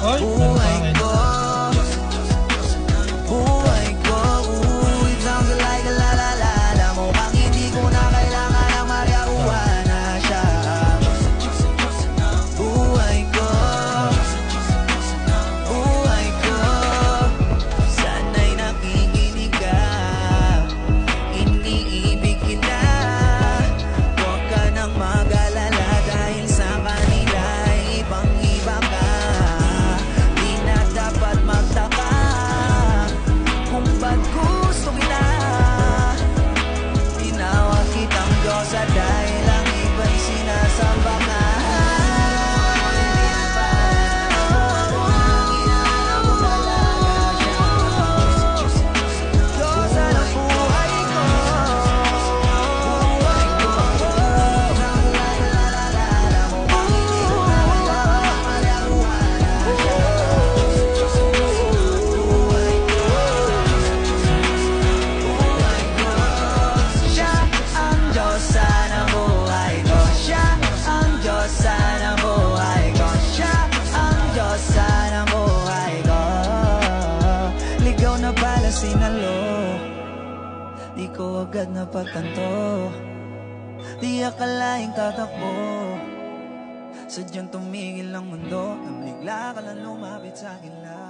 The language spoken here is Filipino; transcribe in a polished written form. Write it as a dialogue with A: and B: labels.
A: Ay,
B: buhay ko. Buhay ko, it sounds like a la-la-la. Mukhang hindi ko na kailangan ng marijuana siya. Buhay ko, buhay ko. Sana'y nakikinig ka, iniibig kita. Huwag ka nang mag-alala dahil sa kanila ibang-iba ka. Di na dapat magtaka kung ba't gusto kita. Tinawag kitang Diyosa dahil ang iba'y sinasamba ka. Diyosa ng buhay ko, buhay ko. La-la-la-la-la, mukhang hindi ko na kailangan marijuana siya. Buhay ko, buhay ko. Siya ang Diyosa ng buhay ko. Siya ang Diyosa ng buhay ko. Siya ang Diyosa ng buhay ko. Ligaw na pala sinalo, di ko agad napagtanto. Di akalaing tatakbo, sadyang tumigil ang mundo nang bigla ka lang lumapit sa akin lang.